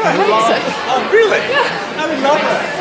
I hate it. Oh, really? Yeah. I love it.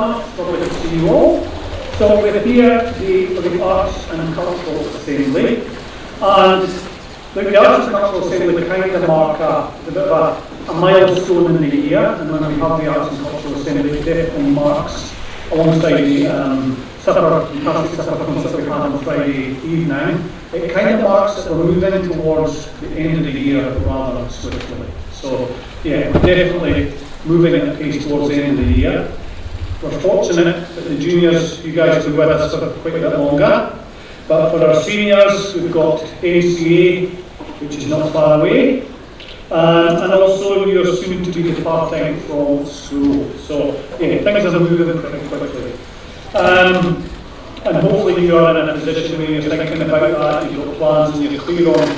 Summit. Lovely to see you all. So we're here today for the Arts and Cultural Assembly. And the Arts and Cultural Assembly kind of mark a bit of a milestone in the year. And when we have the Arts and Cultural Assembly, it definitely marks, alongside the fantastic supper concert we had on Friday evening, it kind of marks that we're moving towards the end of the year rather swiftly. So yeah, we're definitely moving at a pace towards the end of the year. We're fortunate that the juniors, you guys have been with us for quite a bit longer, but for our seniors, we've got NCA, which is not far away, and also you're soon to be departing from school. So yeah, things are moving pretty quickly. And hopefully you are in a position where you're thinking about that, you've got plans and you're clear on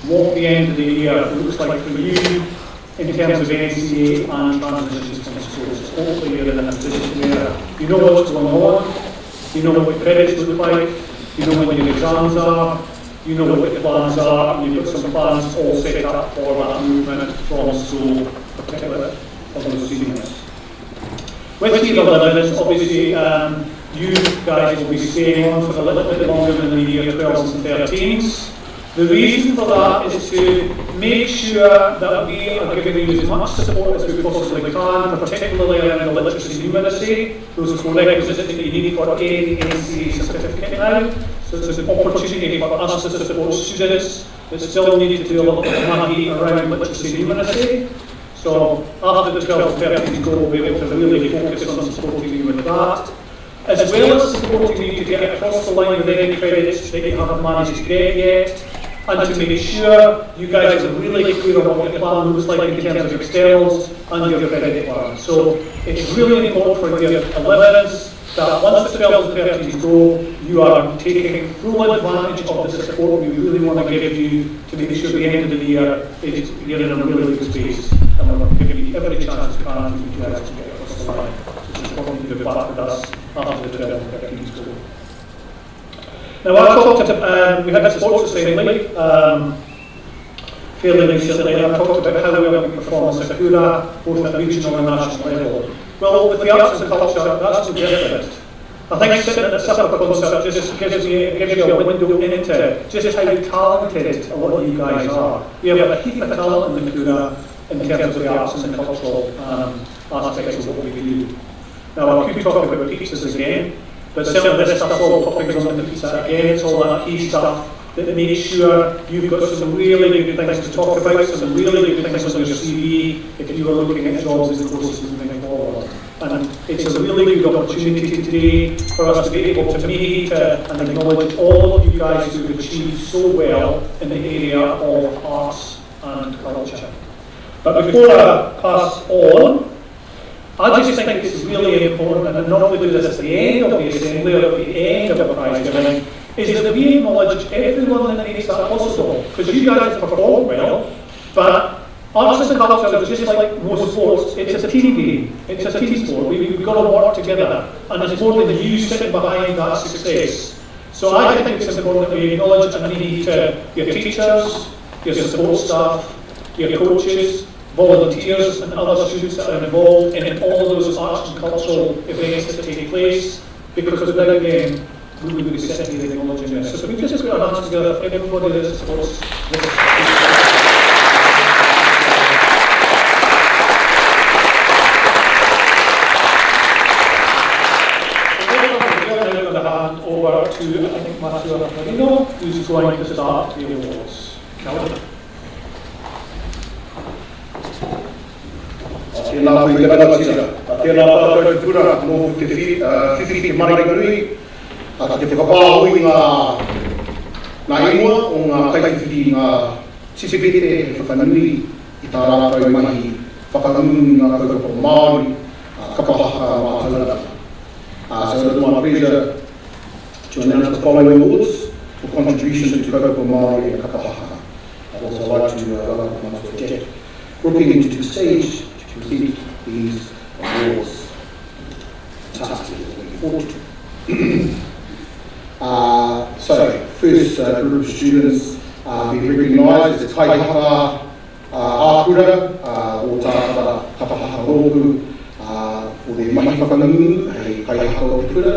what the end of the year looks like for you in terms of NCA and transitions from schools. So hopefully you're in a position where you know what's going on, you know what your credits look like, you know when your exams are, you know what your plans are, and you've got some plans all set up for that movement from school, particularly for those seniors. With year 11s, obviously you guys will be staying on for a little bit longer than the year 12s and 13s. The reason for that is to make sure that we are giving you as much support as we possibly can, particularly around the literacy numeracy, those prerequisites that you need for any NCA certificate now. So it's an opportunity for us to support students that still need to do a little bit of money around literacy numeracy. So after the 12 and 13s go, we'll be able to really focus on supporting you with that, as well as supporting you to get across the line with any credits that you haven't managed to get yet, and to make sure you guys are really clear on what your plan looks like in terms of externals and your credit plan. So it's really important for your 11s that once the 12s and 13s go, you are taking full advantage of the support we really want to give you to make sure the end of the year you're in a really good space. And we're giving you every chance we can for you guys to get across the line. So it's important to be back with us after the 12 and 13s go. Now I talked about, we had a sports assembly fairly recently, and I talked about how well we perform in Sakura, both at regional and national level. Well, with the arts and culture, that's no different. I think sitting at the supper concert just gives you a window into just how talented a lot of you guys are. We have a heap of talent in Sakura in terms of the arts and the cultural aspects of what we do. Now I could talk about pizzas again, but certainly this stuff's all toppings on the pizza again. It's all that key stuff that makes sure you've got some really good things to talk about, some really good things on your CV if you are looking at jobs and courses moving forward. And it's a really good opportunity today for us to be able to meet and acknowledge all of you guys who have achieved so well in the area of arts and culture. But before I pass on, I just think it's really important, and I normally do this at the end of the assembly or at the end of the prize giving, is that we acknowledge everyone that makes that possible. Because you guys perform well, but arts and culture is just like most sports, it's a team game, it's a team sport. We've got to work together, and it's more than you sitting behind that success. So I think it's important that we acknowledge and need your teachers, your support staff, your coaches, volunteers and other students that are involved in all of those arts and cultural events that take place, because without them we would be sitting here acknowledging this. So we just put our hands together for everybody that supports this. I'm going to hand over to, I think, Matthew Arnolino, who's going to start the awards. Kelly. Tēnā pui te rangatira, tēnā tātou te tura mō te whiwhi marika nui, te whakapahui ngā ingoa o ngā kaiwhiwhi ngā tisipete e whakanui i tā rātou mahi whakangungu ngā kaupapa Māori, kapahaka mā tauranga. So it is my pleasure to announce the following awards for contribution to kaupapa Māori and kapahaka. I'd also like to welcome onto the deck, walking into the stage to receive these awards. Fantastic, looking forward to. So, first group of students be recognised as Kaihaka Ākura, o tātara Kapahaka Rōpū, for their mahi whakangu, hei kai hako o te pura,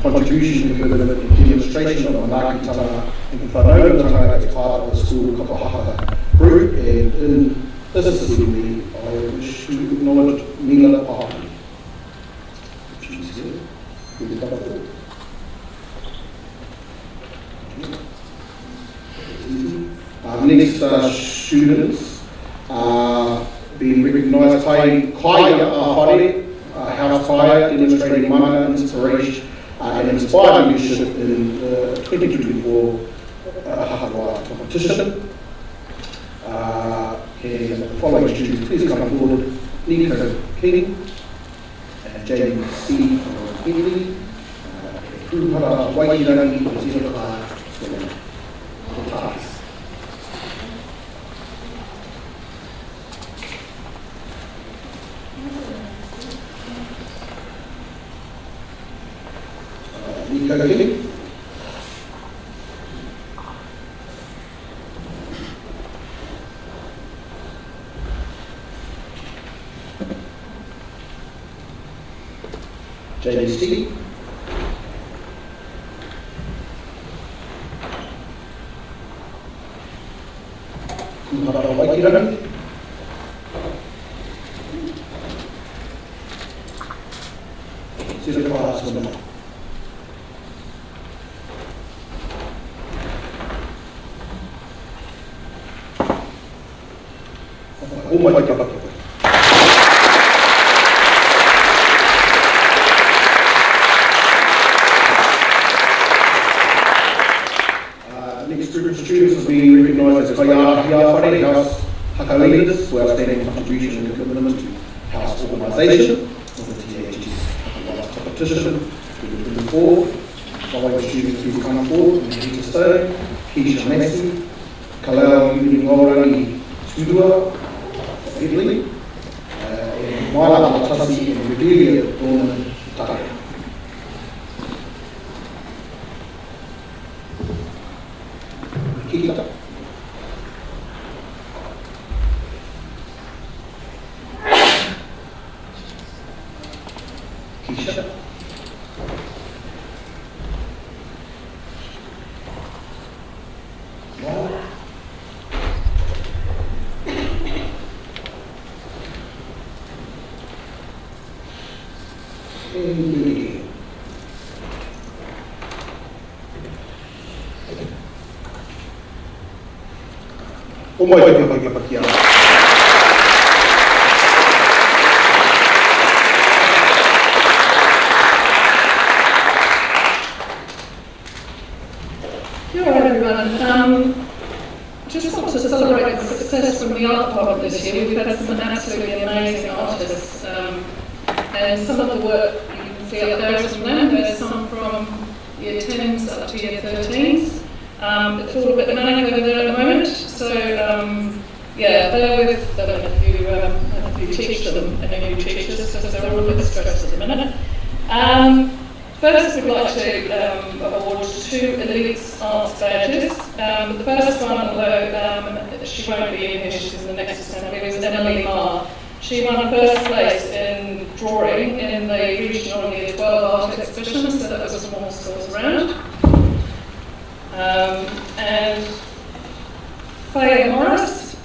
contribution to development and demonstration of manaakitanga and whanaungatanga as part of the school kapahaka group, and in this assembly I wish to acknowledge Mila Papi. She's here. Next students being recognised, Kaya Whare, House Kaya, demonstrating mana, inspiration and inspired leadership in the 2024 Hahawa competition. And the following students, please come forward. Nico King, Jamie Steve Henley, Kuhara Wairangi, Zero Fordyce. Nico King. JDC. Kuhara Wairangi. Zero Fordyce. Oh my God. Next group of students has been recognised as Kaya Whare, House Haka leaders for outstanding contribution and commitment to House organisation of the TAG's Haka competition 2024. Following students who come forward: Nikita Stone, Keisha Massey, Kalau Urangi Tudua, Italy, and Maila Matasi and Redelia Dorman Taka. Kita. Keisha. Oh my God, Hello everyone. Just want to celebrate the success from the art department this year. We've had some absolutely amazing artists, and some of the work you can see up there is from them. There's some from year 10s up to year 13s. It's all a bit manic over there at the moment, so yeah, bear with them if you teach them any new teachers, because they're all a bit stressed at the minute. First, we'd like to award 2 Elite Arts badges. The first one, although she won't be in here, she's in the next assembly, was Emily Marr. She won first place in drawing in the regional Year 12 art exhibition, so that was from all schools around. And Faye Morris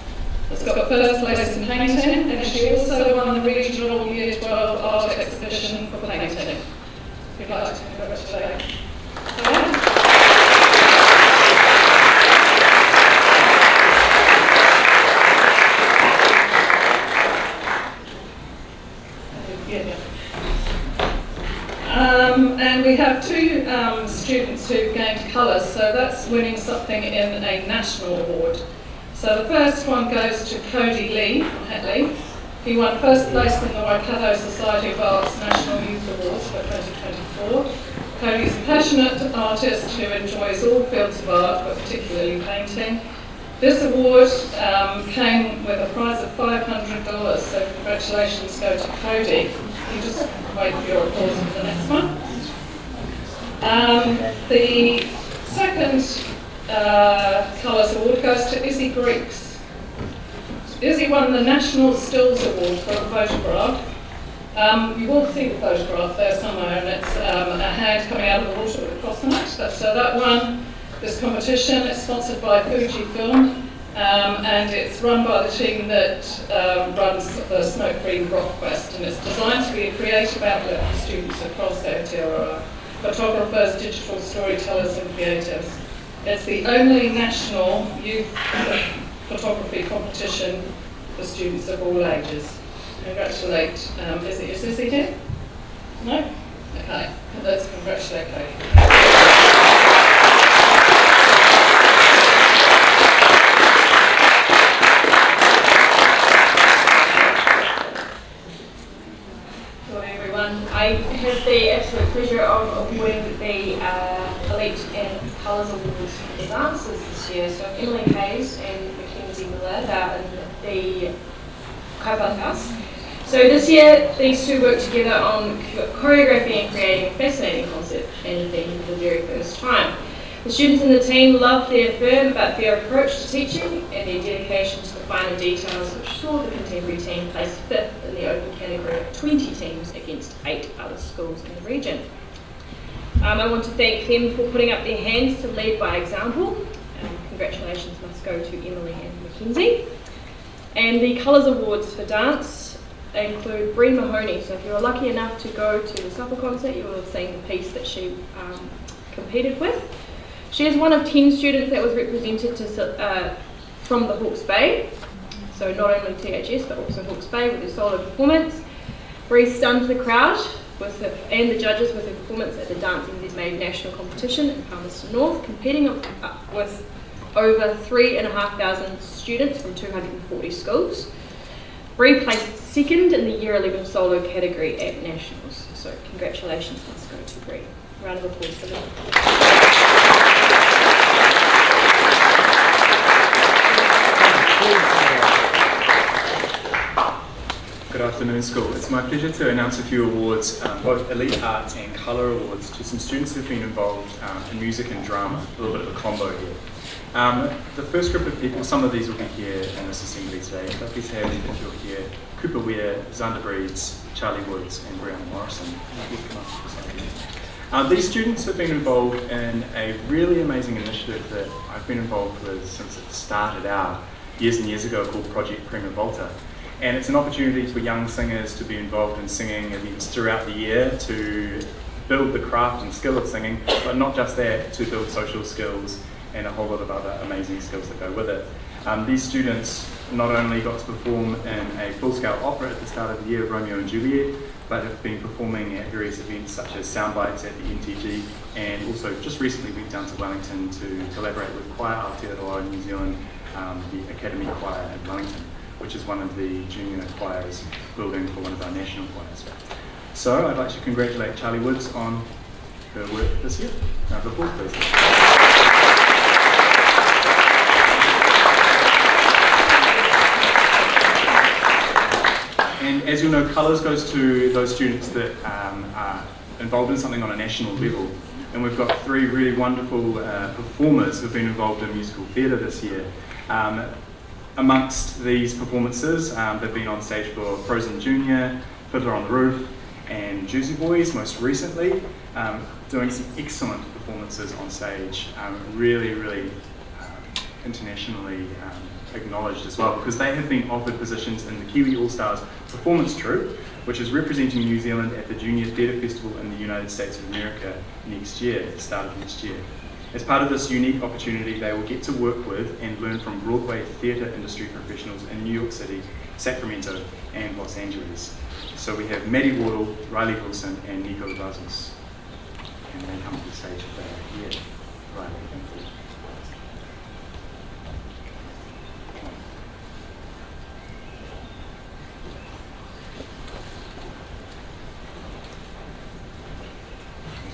has got first place in painting, and she also won the regional Year 12 art exhibition for painting. We'd like to congratulate Faye. And we have 2 students who've gained colours, so that's winning something in a national award. So the first one goes to Cody Lee from Hatley. He won first place in the Waikato Society of Arts National Youth Awards for 2024. Cody's a passionate artist who enjoys all fields of art, but particularly painting. This award came with a prize of $500, so congratulations go to Cody. You just wait for your applause for the next one. The second Colours Award goes to Izzy Greeks. Izzy won the National Stills Award for a photograph, You will see the photograph there somewhere, and it's a hand coming out of the water with a cross on it. So that one, this competition, is sponsored by Fujifilm, and it's run by the team that runs the Smoke-Free Rock Quest, and it's designed to be a creative outlet for students across Aotearoa, photographers, digital storytellers and creatives. It's the only national youth photography competition for students of all ages. Congratulate, is Lizzie here? No? Okay, let's congratulate Cody. I have the absolute pleasure of awarding the Elite and Colours Awards for the dancers this year. So Emily Hayes and Mackenzie Millard are in the Kaipara House. So this year, these two worked together on choreography and creating a fascinating concept and theme for the very first time. The students in the team loved their firm but their approach to teaching and their dedication to the finer details, which saw the contemporary team place fifth in the open category of 20 teams against 8 other schools in the region. I want to thank them for putting up their hands to lead by example. Congratulations must go to Emily and Mackenzie. And the Colours Awards for dance include Bree Mahoney. So if you were lucky enough to go to the supper concert, you will have seen the piece that she competed with. She is one of 10 students that was represented from the Hawke's Bay, so not only THS but also Hawke's Bay with her solo performance. Bree stunned the crowd and the judges with her performance at the Dancing Is Made national competition in Palmerston North, competing with over 3,500 students from 240 schools. Bree placed second in the Year 11 solo category at Nationals, so congratulations must go to Bree. Round of applause for them. Good afternoon, school. It's my pleasure to announce a few awards, both Elite Arts and Colour Awards, to some students who've been involved in music and drama, a little bit of a combo here. The first group of people, some of these will be here in this assembly today, but please have, if you're here, Cooper Weir, Xander Breeds, Charlie Woods and Brianna Morrison. These students have been involved in a really amazing initiative that I've been involved with since it started out years and years ago, called Project Prima Volta. And it's an opportunity for young singers to be involved in singing events throughout the year to build the craft and skill of singing, but not just that, to build social skills and a whole lot of other amazing skills that go with it. These students not only got to perform in a full-scale opera at the start of the year, Romeo and Juliet, but have been performing at various events such as Soundbites at the NTG, and also just recently went down to Wellington to collaborate with Choir Aotearoa in New Zealand, the Academy Choir in Wellington, which is one of the junior choirs building for one of our national choirs. So I'd like to congratulate Charlie Woods on her work this year. Round of applause, please. And as you know, Colours goes to those students that are involved in something on a national level. And we've got 3 really wonderful performers who've been involved in musical theatre this year. Amongst these performances, they've been on stage for Frozen Junior, Fiddler on the Roof, and Juicy Boys most recently, doing some excellent performances on stage, really internationally acknowledged as well, because they have been offered positions in the Kiwi All-Stars Performance Troupe, which is representing New Zealand at the Junior Theatre Festival in the United States of America next year, at the start of next year. As part of this unique opportunity, they will get to work with and learn from Broadway theatre industry professionals in New York City, Sacramento, and Los Angeles. So we have Maddie Wardle, Riley Wilson, and Nico Vazos. And they come to the stage if they are here. Riley, thank you.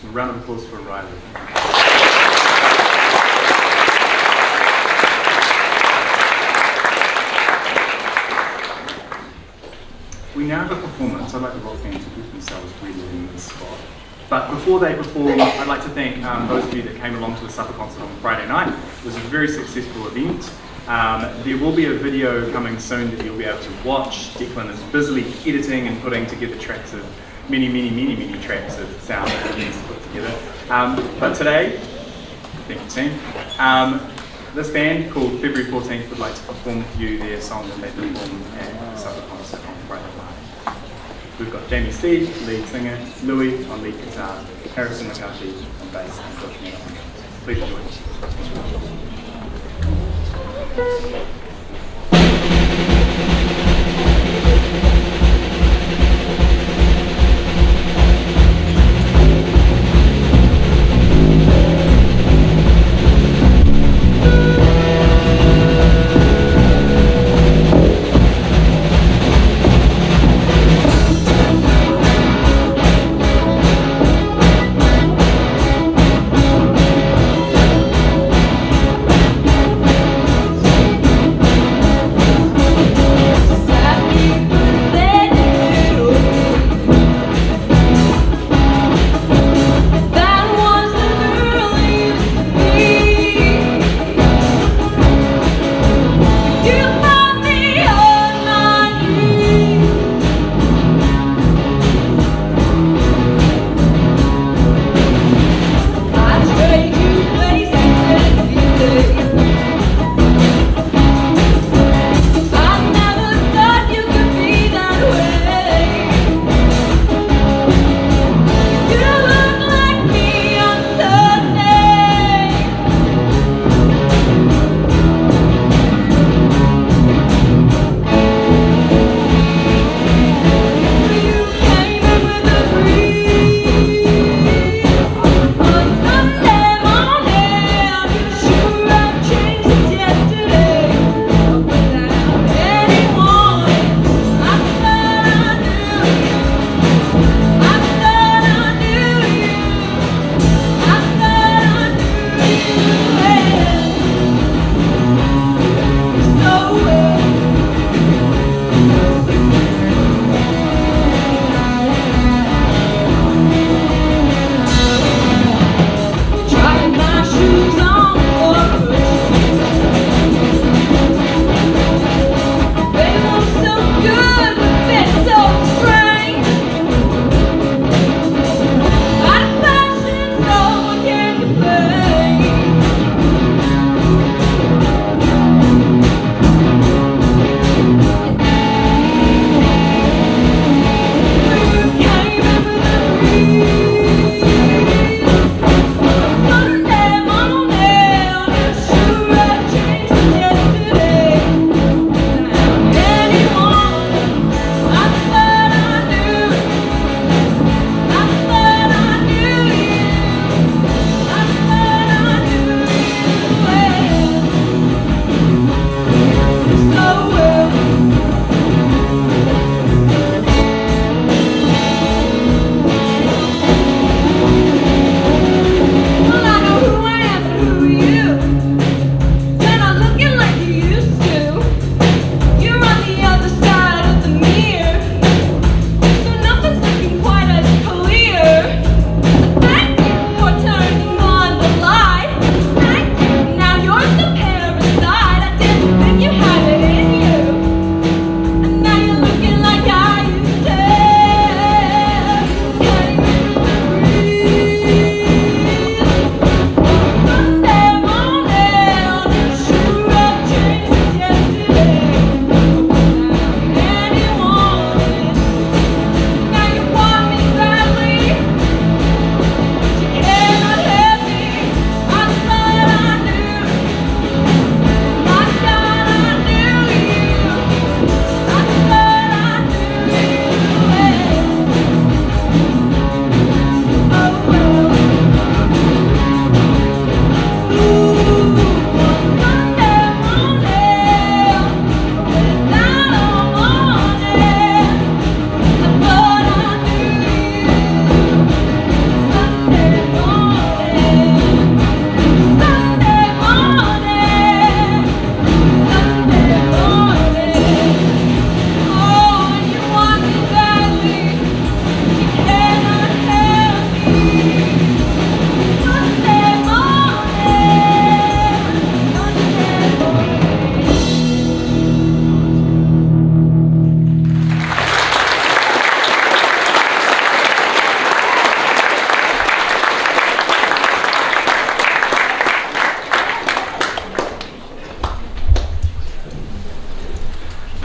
So a round of applause for Riley. We now have a performance. I'd like the rock band to keep themselves really in this spot. But before they perform, I'd like to thank those of you that came along to the supper concert on Friday night. It was a very successful event. There will be a video coming soon that you'll be able to watch. Declan is busily editing and putting together tracks of many tracks of sound that he needs to put together. But today, thank you team, this band called February 14th would like to perform for you their song that they performed at the Supper Concert on Friday night. We've got Jamie Steed, lead singer, Louis on lead guitar, Harrison McCarthy on bass, and Coach Miller. Please enjoy.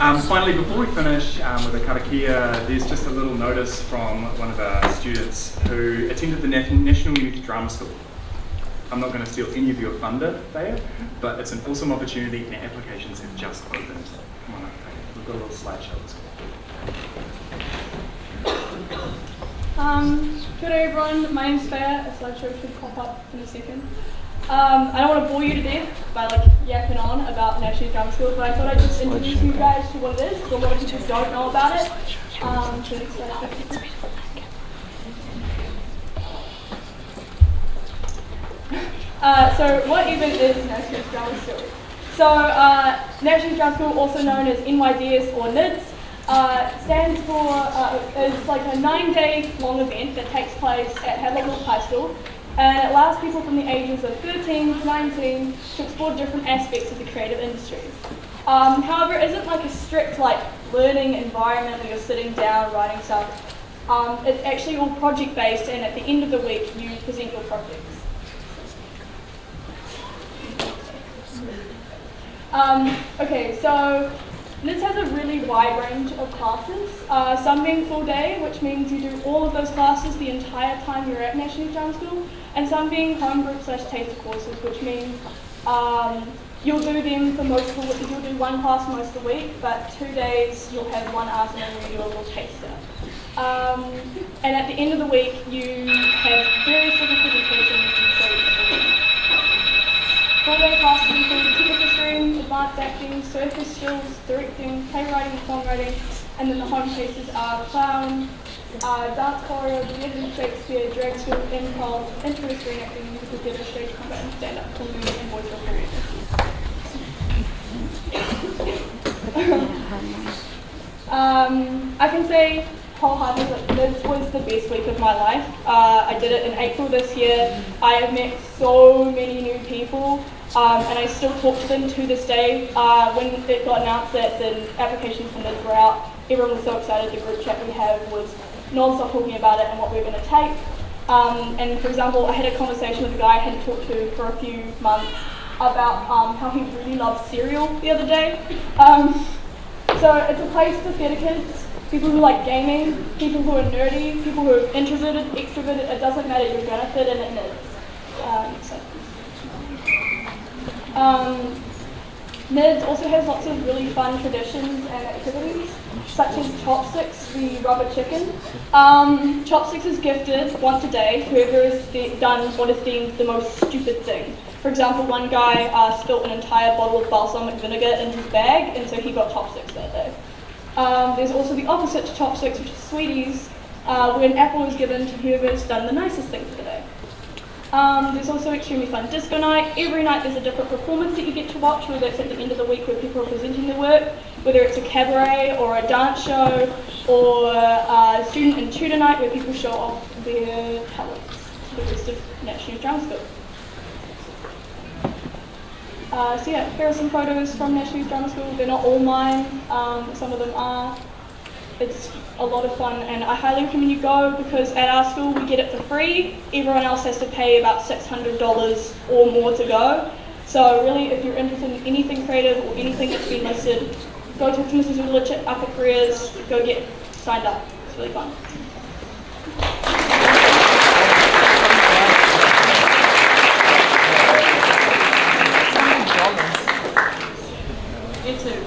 Finally, before we finish with the karakia, there's just a little notice from one of our students who attended the National Youth Drama School. I'm not going to steal any of your thunder there, but it's an awesome opportunity and applications have just opened. Come on up, Faye. We've got a little slideshow as well. Good day everyone, my name's Sophia. A slideshow should pop up in a second. I don't want to bore you to death by yapping on about National Drama School, but I thought I'd just introduce you guys to what it is, because a lot of people don't know about it. So what even is National Drama School? So National Drama School, also known as NYDS or NIDS, stands for, is like a 9-day long event that takes place at Havelock High School, and it allows people from the ages of 13 to 19 to explore different aspects of the creative industries. However, it isn't like a strict learning environment where you're sitting down writing stuff. It's actually all project based, and at the end of the week you present your projects. Okay, so NIDS has a really wide range of classes, some being full day, which means you do all of those classes the entire time you're at National Drama School, and some being home group / taster courses, which means you'll do them for most of the week. You'll do one class most of the week, but 2 days you'll have one afternoon where you do a little taster. And at the end of the week you have various different presentations and so full-day classes include technical stream, advanced acting, surface skills, directing, playwriting, songwriting, and then the home pieces are clown, dance choreo, theatre, Shakespeare, drag school, improv, intro to screen acting, musical theatre, stage combat, and stand-up comedy, and voice performance. I can say wholeheartedly that this was the best week of my life. I did it in April this year. I have met so many new people, and I still talk to them to this day. When it got announced that the applications for NIDS were out, everyone was so excited. The group chat we had was non-stop talking about it and what we were going to take. And for example, I had a conversation with a guy I hadn't talked to for a few months about how he really loves cereal the other day. So it's a place for theatre kids, people who like gaming, people who are nerdy, people who are introverted, extroverted. It doesn't matter, you're going to fit in at NIDS. NIDS also has lots of really fun traditions and activities, such as Chopsticks, the rubber chicken. Chopsticks is gifted once a day, whoever has done what is deemed the most stupid thing. For example, one guy spilt an entire bottle of balsamic vinegar in his bag, and so he got chopsticks that day. There's also the opposite to chopsticks, which is sweeties, where an apple is given to whoever's done the nicest thing for the day. There's also extremely fun disco night. Every night there's a different performance that you get to watch, whether it's at the end of the week where people are presenting their work, whether it's a cabaret or a dance show, or a student and tutor night where people show off their talents to the rest of National Drama School. So yeah, here are some photos from National Drama School. They're not all mine, some of them are. It's a lot of fun, and I highly recommend you go, because at our school we get it for free. Everyone else has to pay about $600 or more to go. So really, if you're interested in anything creative or anything that's been listed, go talk to Mrs. Ulich at Upper Careers, go get signed up. It's really fun. You too.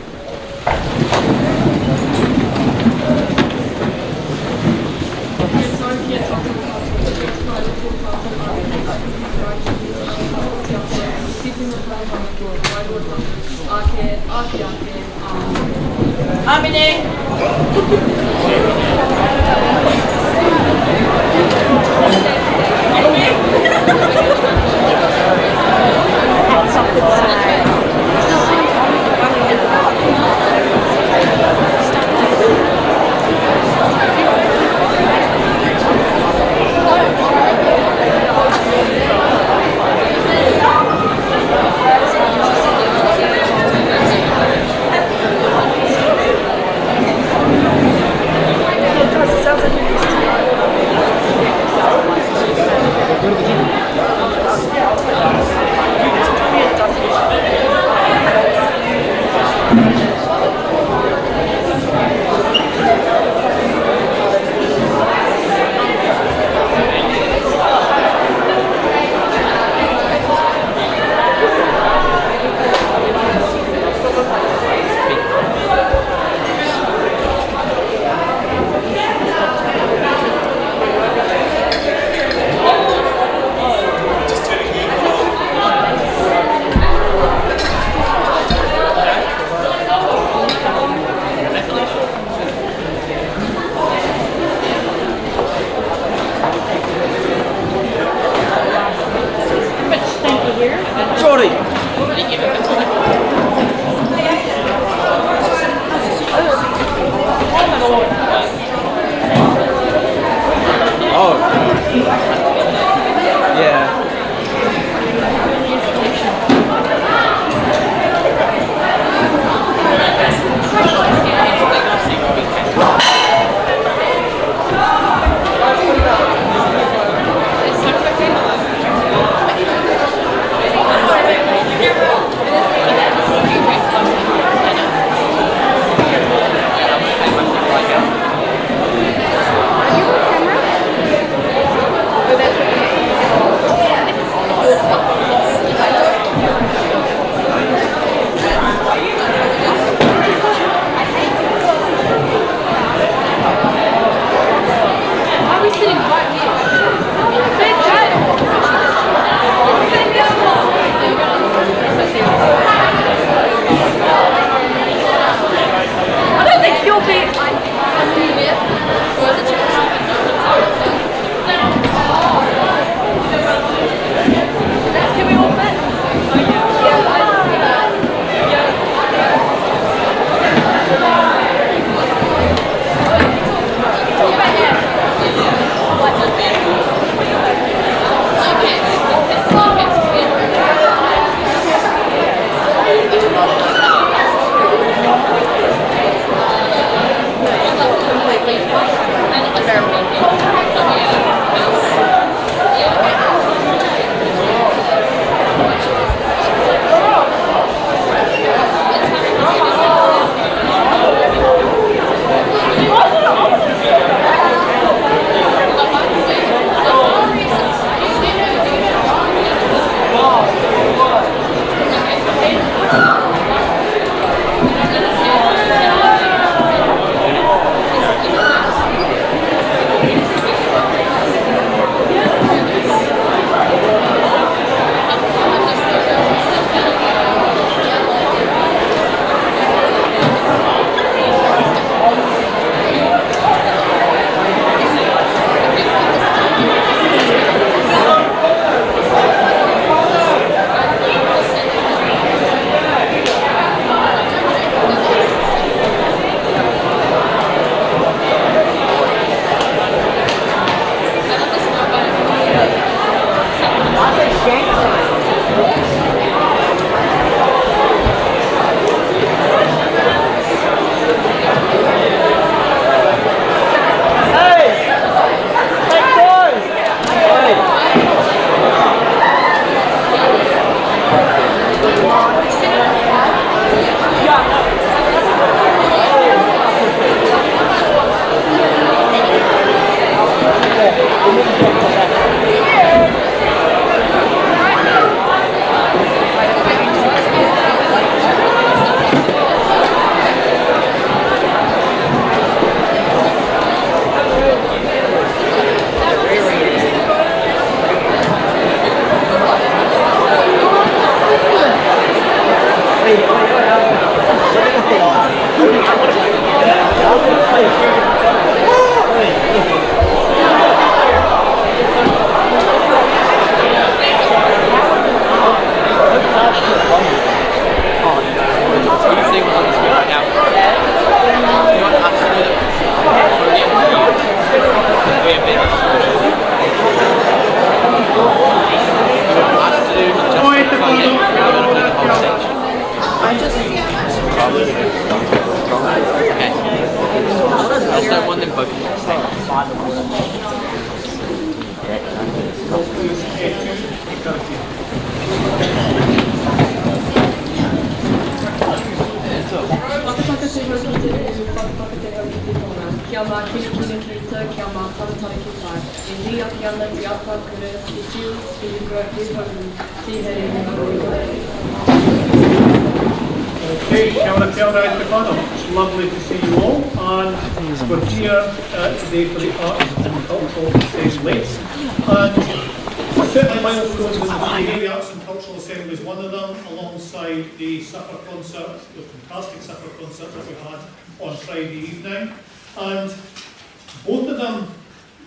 tū whakapakatene o te tōna. Kia mā kina kina kirita, kia mā taratara ki tai. E ni aki ana te apa kura, te tiu, te rikura, te tauru, te here, Okay, kia ora te ora e te whānau. It's lovely to see you all, and we're here today for the Arts and Cultural Assembly. And certainly milestones in the Arts and Cultural Assembly is one of them, alongside the supper concert, the fantastic supper concert that we had on Friday evening. And both of them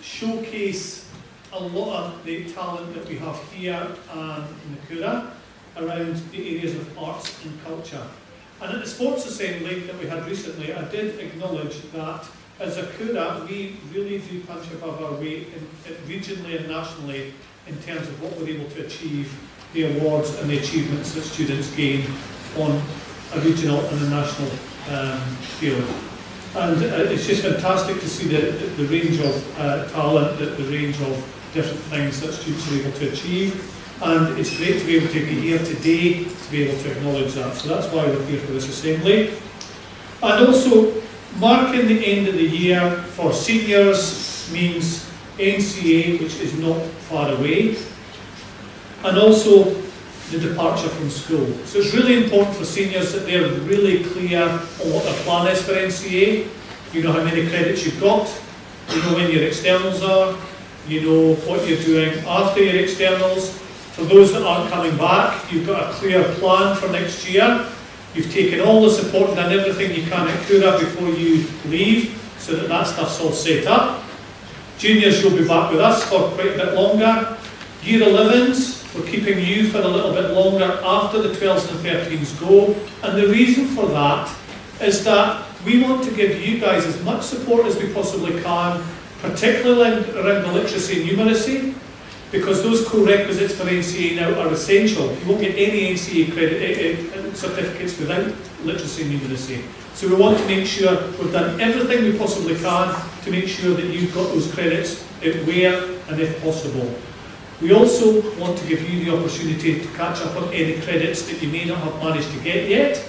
showcase a lot of the talent that we have here and in the Kura around the areas of arts and culture. And at the Sports Assembly that we had recently, I did acknowledge that as a Kura, we really do punch above our weight regionally and nationally in terms of what we're able to achieve, the awards and the achievements that students gain on a regional and a national field. And it's just fantastic to see the range of talent, the range of different things that students are able to achieve. And it's great to be able to be here today to be able to acknowledge that. So that's why we're here for this assembly. And also, marking the end of the year for seniors means NCA, which is not far away, and also the departure from school. So it's really important for seniors that they're really clear on what their plan is for NCA. You know how many credits you've got, you know when your externals are, you know what you're doing after your externals. For those that aren't coming back, you've got a clear plan for next year. You've taken all the support and done everything you can at Kura before you leave, so that stuff's all set up. Juniors, you'll be back with us for quite a bit longer. Year 11s, we're keeping you for a little bit longer after the 12s and 13s go. And the reason for that is that we want to give you guys as much support as we possibly can, particularly around the literacy and numeracy, because those co-requisites for NCA now are essential. You won't get any NCA credit certificates without literacy and numeracy. So we want to make sure we've done everything we possibly can to make sure that you've got those credits where and if possible. We also want to give you the opportunity to catch up on any credits that you may not have managed to get yet,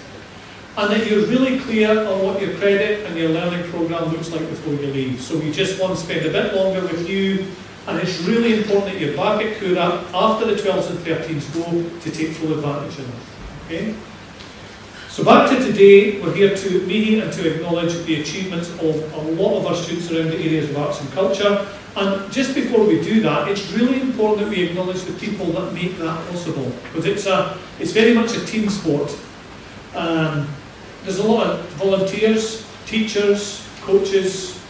and that you're really clear on what your credit and your learning programme looks like before you leave. So we just want to spend a bit longer with you. And it's really important that you're back at Kura after the 12s and 13s go to take full advantage of that. Okay? So back to today, we're here to meet and to acknowledge the achievements of a lot of our students around the areas of arts and culture. And just before we do that, it's really important that we acknowledge the people that make that possible, because it's very much a team sport. There's a lot of volunteers, teachers, coaches,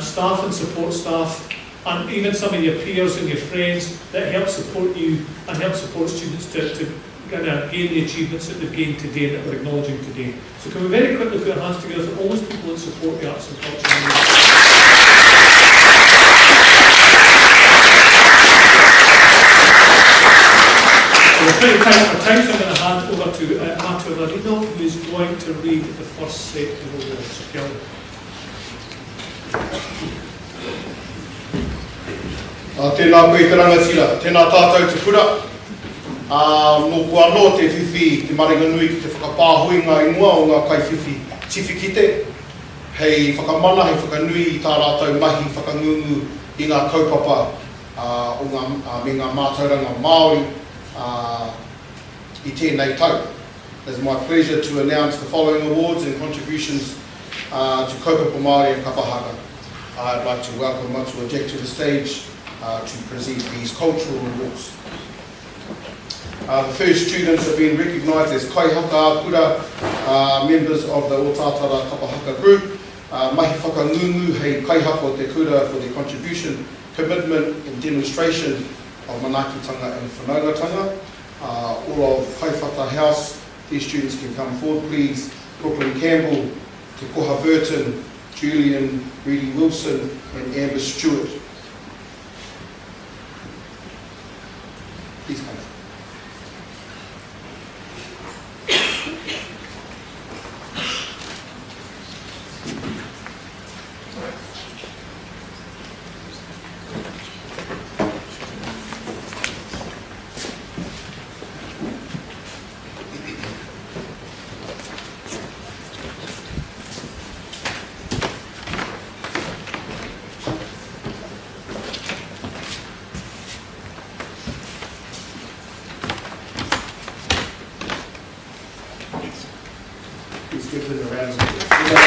staff and support staff, and even some of your peers and your friends that help support you and help support students to kind of gain the achievements that they've gained today and that we're acknowledging today. So can we very quickly put our hands together for all those people that support the arts and culture? So we're pretty tight for time, so I'm going to hand over to Matteo Larino, who is going to read the first set of awards. Kelly. Tēnā koe te rangatira, tēnā tātou te kura. Nō kua anō te whiwhi, te maringa nui ki te whakapāhuinga ingoa o ngā kaiwhiwhi tiwhikite. Hei whakamana, hei whakanui i tā rātou mahi whakangungu i ngā kaupapa me ngā mātauranga Māori i tēnei tau. It's my pleasure to announce the following awards and contributions to kaupapa Māori and Kapahaka. I'd like to welcome Matu Ejek to the stage to present these cultural awards. The first students have been recognised as Kaihaka Apura, members of the Otatara Kapahaka group. Mahi whakangungu hei kaihaka o te kura for their contribution, commitment and demonstration of manakitanga and whanaungatanga. All of Kaifata House, these students can come forward please. Brooklyn Campbell, Te Koha Burton, Julian Reedy Wilson and Amber Stewart. Please come. The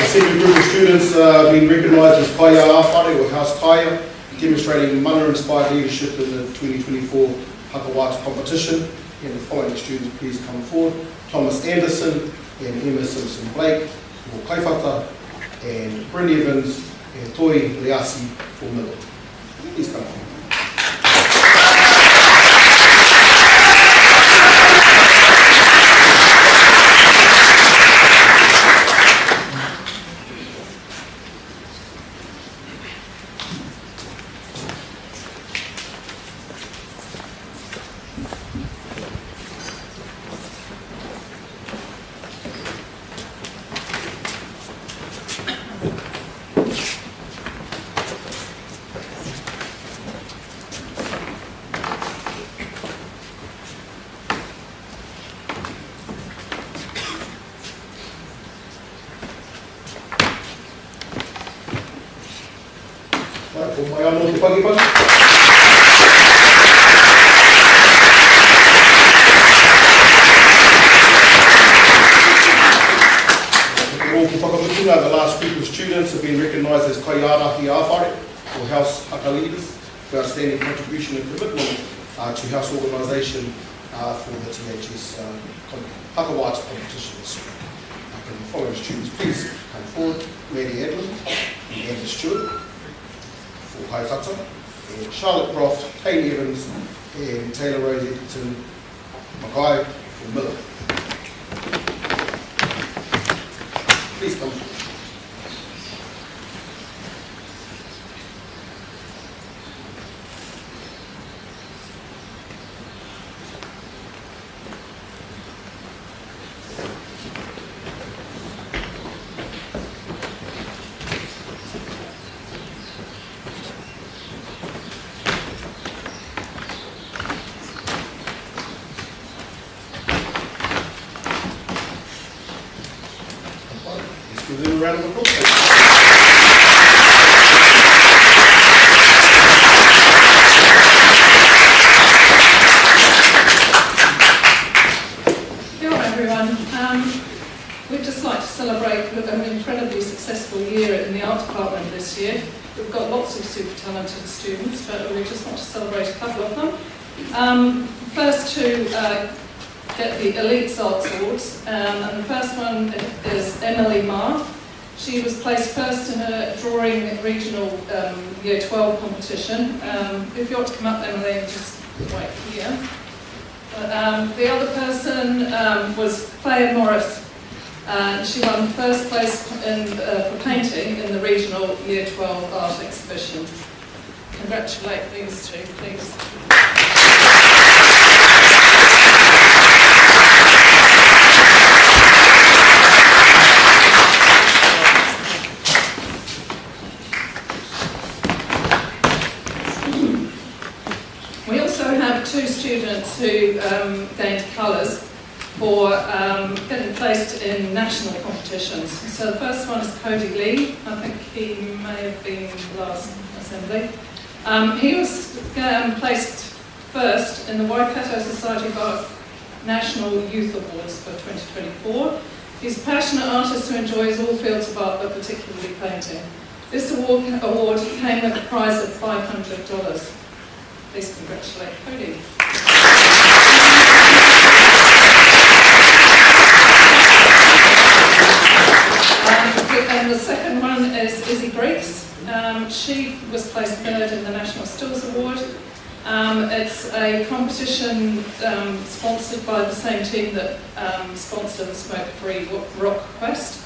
second group of students being recognised as Kaya Awhare or House Kaya, demonstrating mana-inspired leadership in the 2024 Hakawata competition. And the following students please come forward: Thomas Anderson and Emma Simpson Blake for Kaifata, and Bryn Evans and Toi Leasi for Miller. Please come forward. The last group of students have been recognised as Kaiarahi Awhare or House Haka leaders for outstanding contribution and commitment to house organisation for the THS Hakawata competition this year. Can the following students please come forward: Mary Edmund and Andrew Stewart for Kaifata, and Charlotte Croft, Kane Evans and Taylor Rose Edgerton Mackay for Miller. Please come forward. Give them a round of applause. Kia ora everyone. We'd just like to celebrate an incredibly successful year in the art department this year. We've got lots of super talented students, but we just want to celebrate a couple of them. First to get the Elite Arts Awards, and the first one is Emily Ma. She was placed first in her drawing regional Year 12 competition. If you want to come up, Emily, just right here. The other person was Claire Morris. She won first place for painting in the regional Year 12 art exhibition. Congratulate these two, please. We also have two students who gained colours for getting placed in national competitions. So the first one is Cody Lee. I think he may have been last assembly. He was placed first in the Waikato Society of Arts National Youth Awards for 2024. He's a passionate artist who enjoys all fields of art, but particularly painting. This award came with a prize of $500. Please congratulate Cody. And the second one is Izzy Briggs. She was placed third in the National Stills Award. It's a competition sponsored by the same team that sponsored the Smoke-Free Rock Quest.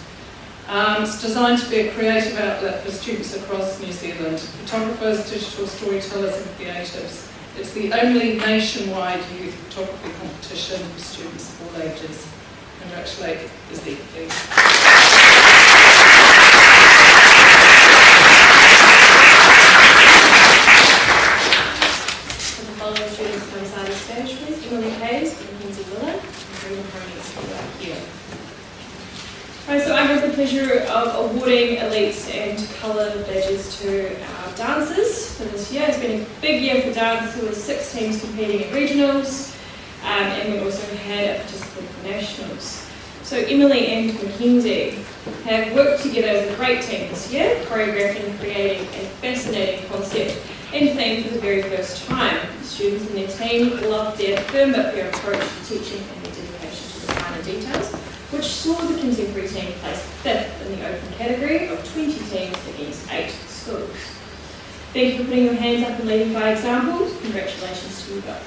It's designed to be a creative outlet for students across New Zealand, photographers, digital storytellers and creatives. It's the only nationwide youth photography competition for students of all ages. Congratulate Izzy, please. Can the following students come side of the stage, please? Emily Hayes, Mackenzie Miller, and Green Ponies here. Right, so I have the pleasure of awarding Elite and Colour badges to our dancers for this year. It's been a big year for dance. There were 6 teams competing in regionals, and we also had a participant for nationals. So Emily and Mackenzie have worked together as a great team this year, choreographing and creating a fascinating concept and theme for the very first time. The students and their team loved their firm but fair approach to teaching and their dedication to the finer details, which saw the contemporary team place 5th in the open category of 20 teams against 8 schools. Thank you for putting your hands up and leading by example. Congratulations to you both.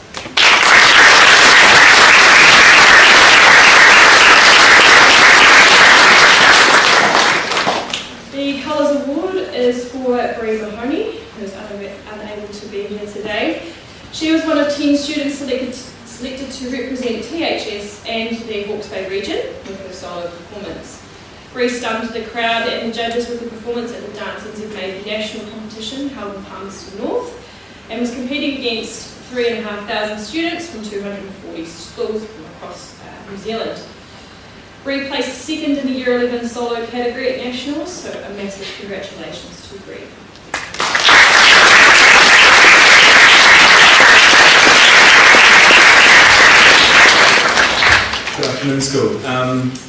The Colours Award is for Brie Mahoney, who is unable to be here today. She was one of 10 students selected to represent THS and the Hawke's Bay region with her solo performance. Brie stunned the crowd and the judges with the performance at the Dance NZ national competition held in Palmerston North, and was competing against 3,500 students from 240 schools from across New Zealand. Brie placed 2nd in the Year 11 solo category at Nationals, so a massive congratulations to Brie. Good afternoon, school.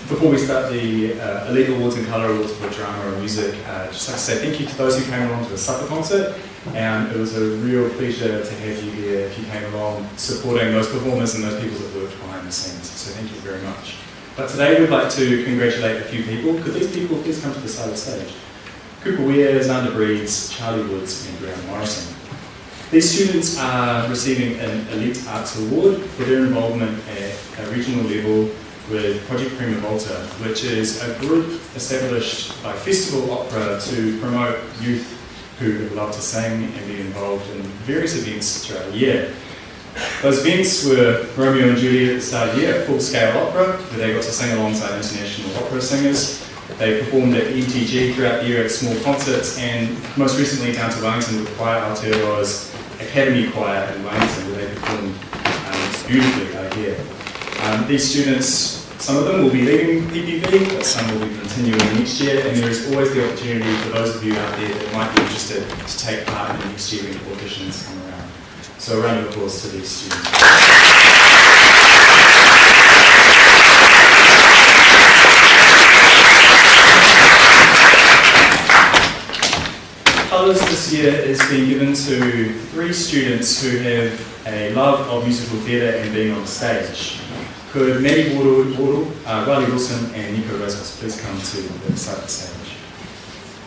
Before we start the Elite Awards and Colour Awards for Drama or Music, I'd just like to say thank you to those who came along to the supper concert. It was a real pleasure to have you here if you came along supporting those performers and those people that worked behind the scenes. So thank you very much. But today we'd like to congratulate a few people. Could these people please come to the side of the stage? Cooper Weir, Xander Breeds, Charlie Woods and Graham Morrison. These students are receiving an Elite Arts Award for their involvement at a regional level with Project Prima Volta, which is a group established by Festival Opera to promote youth who love to sing and be involved in various events throughout the year. Those events were Romeo and Juliet at the start of the year, a full-scale opera, where they got to sing alongside international opera singers. They performed at MTG throughout the year at small concerts, and most recently down to Wellington with Choir Aotearoa's Academy Choir in Wellington, where they performed beautifully, I hear. These students, some of them will be leaving PPV, but some will be continuing next year, and there is always the opportunity for those of you out there that might be interested to take part in the next year when the auditions come around. So a round of applause to these students. Colours this year is being given to 3 students who have a love of musical theatre and being on the stage. Could Maddie Wardle, Riley Wilson and Nico Rosas please come to the side of the stage.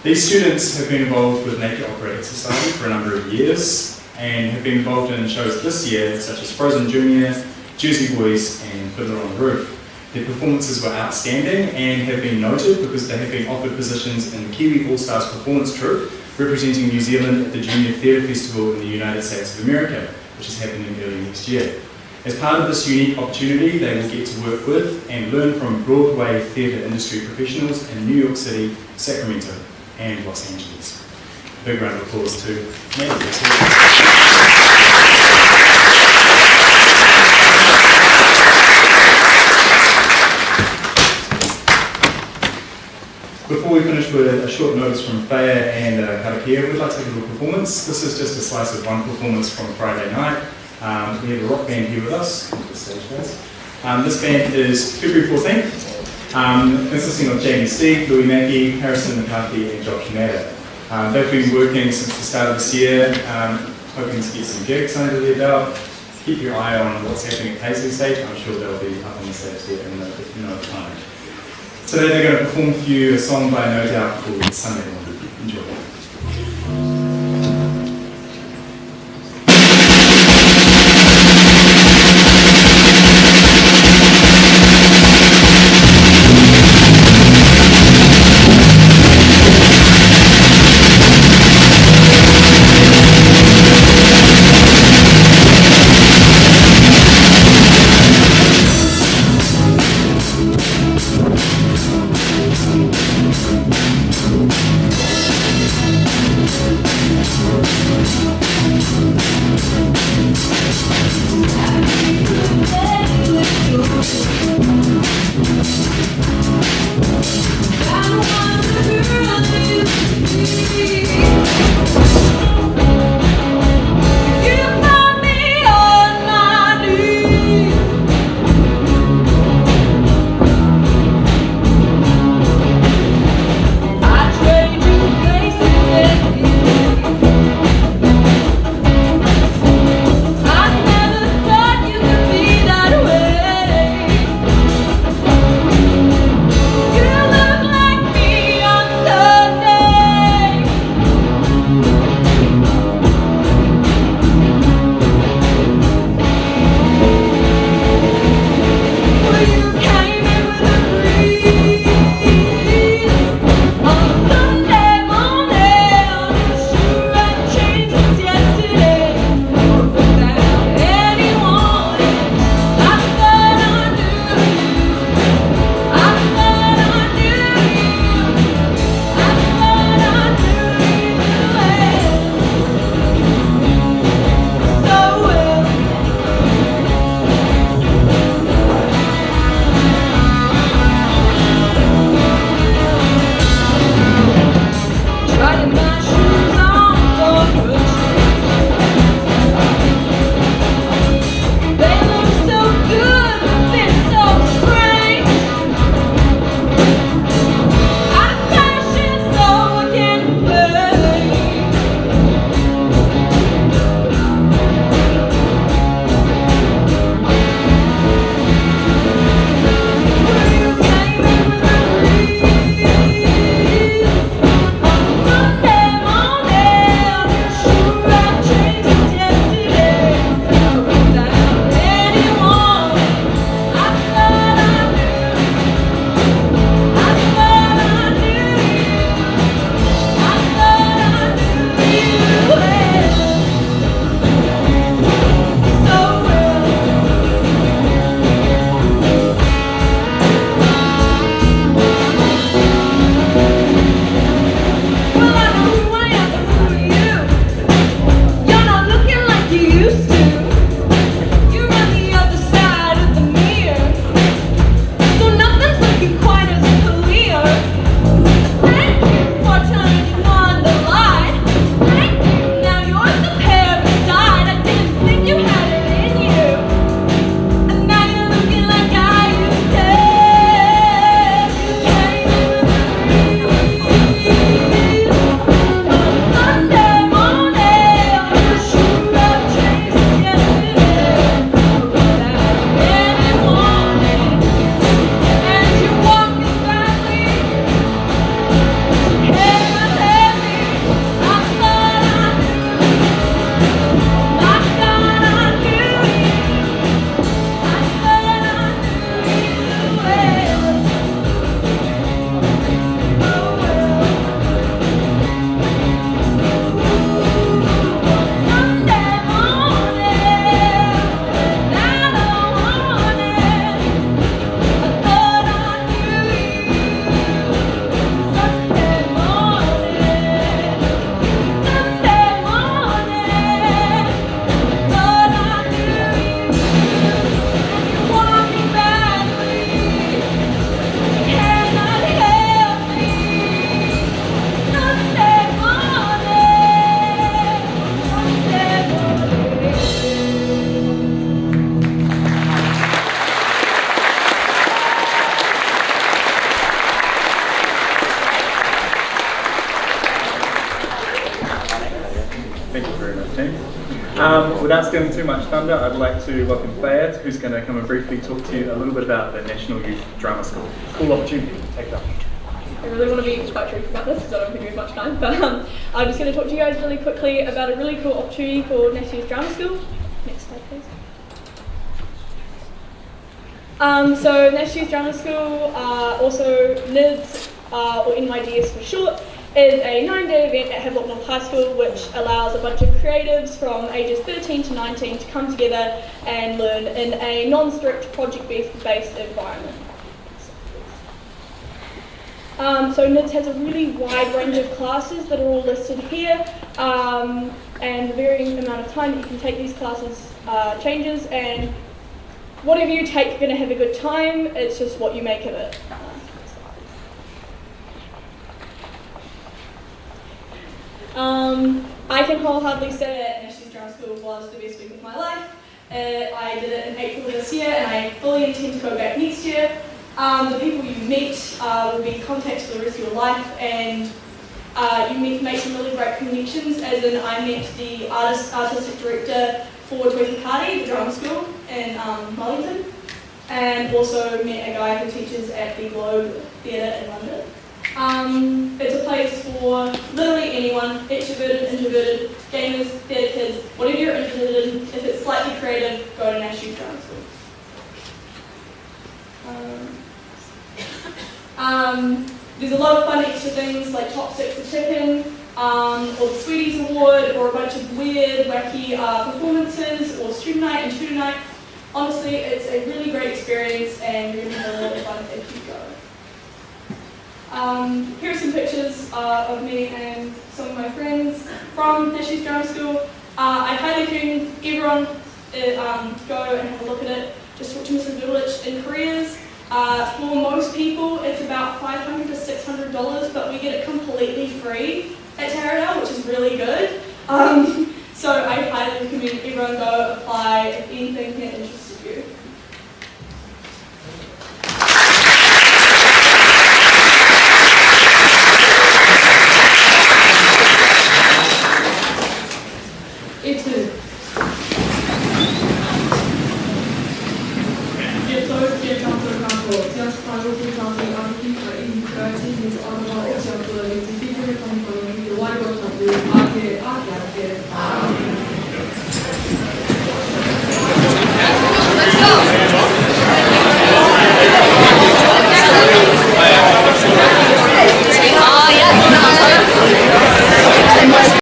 These students have been involved with Naked Operatic Society for a number of years and have been involved in shows this year such as Frozen Junior, Jersey Boys and Fiddler on the Roof. Their performances were outstanding and have been noted because they have been offered positions in the Kiwi All-Stars Performance Troupe representing New Zealand at the Junior Theatre Festival in the United States of America, which is happening early next year. As part of this unique opportunity, they will get to work with and learn from Broadway theatre industry professionals in New York City, Sacramento and Los Angeles. A big round of applause to Maddie. Before we finish with a short notice from Freya and Karakia, we'd like to take a little performance. This is just a slice of one performance from Friday night. We have a rock band here with us. Come to the stage, guys. This band is February 14th, consisting of Jamie Steve, Louis Mackey, Harrison McCarthy and Josh Nader. They've been working since the start of this year, hoping to get some gigs under their belt. Keep your eye on what's happening at Paisley Stage. I'm sure they'll be up on the stage there in no time. Today they're going to perform for you a song by No Doubt called Sunday Morning. Enjoy. without stealing too much thunder, I'd like to welcome Fayed, who's going to come and briefly talk to you a little bit about the National Youth Drama School. Cool opportunity, take it up. I really want to be quite brief about this because I don't think we have much time, but I'm just going to talk to you guys really quickly about a really cool opportunity called National Youth Drama School. Next slide, please. So National Youth Drama School, also NYDS, or NYDS for short, is a 9-day event at Havelock North High School which allows a bunch of creatives from ages 13 to 19 to come together and learn in a non-strict project-based environment. So NYDS has a really wide range of classes that are all listed here, and the varying amount of time that you can take these classes changes, and whatever you take, you're going to have a good time. It's just what you make of it. I can wholeheartedly say that National Youth Drama School was the best week of my life. I did it in April of this year, and I fully intend to go back next year. The people you meet will be contacts for the rest of your life, and you make some really great connections, as in I met the artistic director for the drama school in Wellington, and also met a guy who teaches at the Globe Theatre in London. It's a place for literally anyone, extroverted, introverted, gamers, theatre kids, whatever you're interested in. If it's slightly creative, go to National Youth Drama School. There's a lot of fun extra things like Top 6 the Chicken, or the Sweeties Award, or a bunch of weird, wacky performances, or student night and tutor night. Honestly, it's a really great experience, and you're going to have a lot of fun if you go. Here are some pictures of me and some of my friends from National Youth Drama School. I highly recommend everyone go and have a look at it. Just talk to Mr. Village in careers. For most people, it's about $500 to $600, but we get it completely free at Taradale, which is really good. So I highly recommend everyone go apply if anything here interested you. Ciężko, ciężko,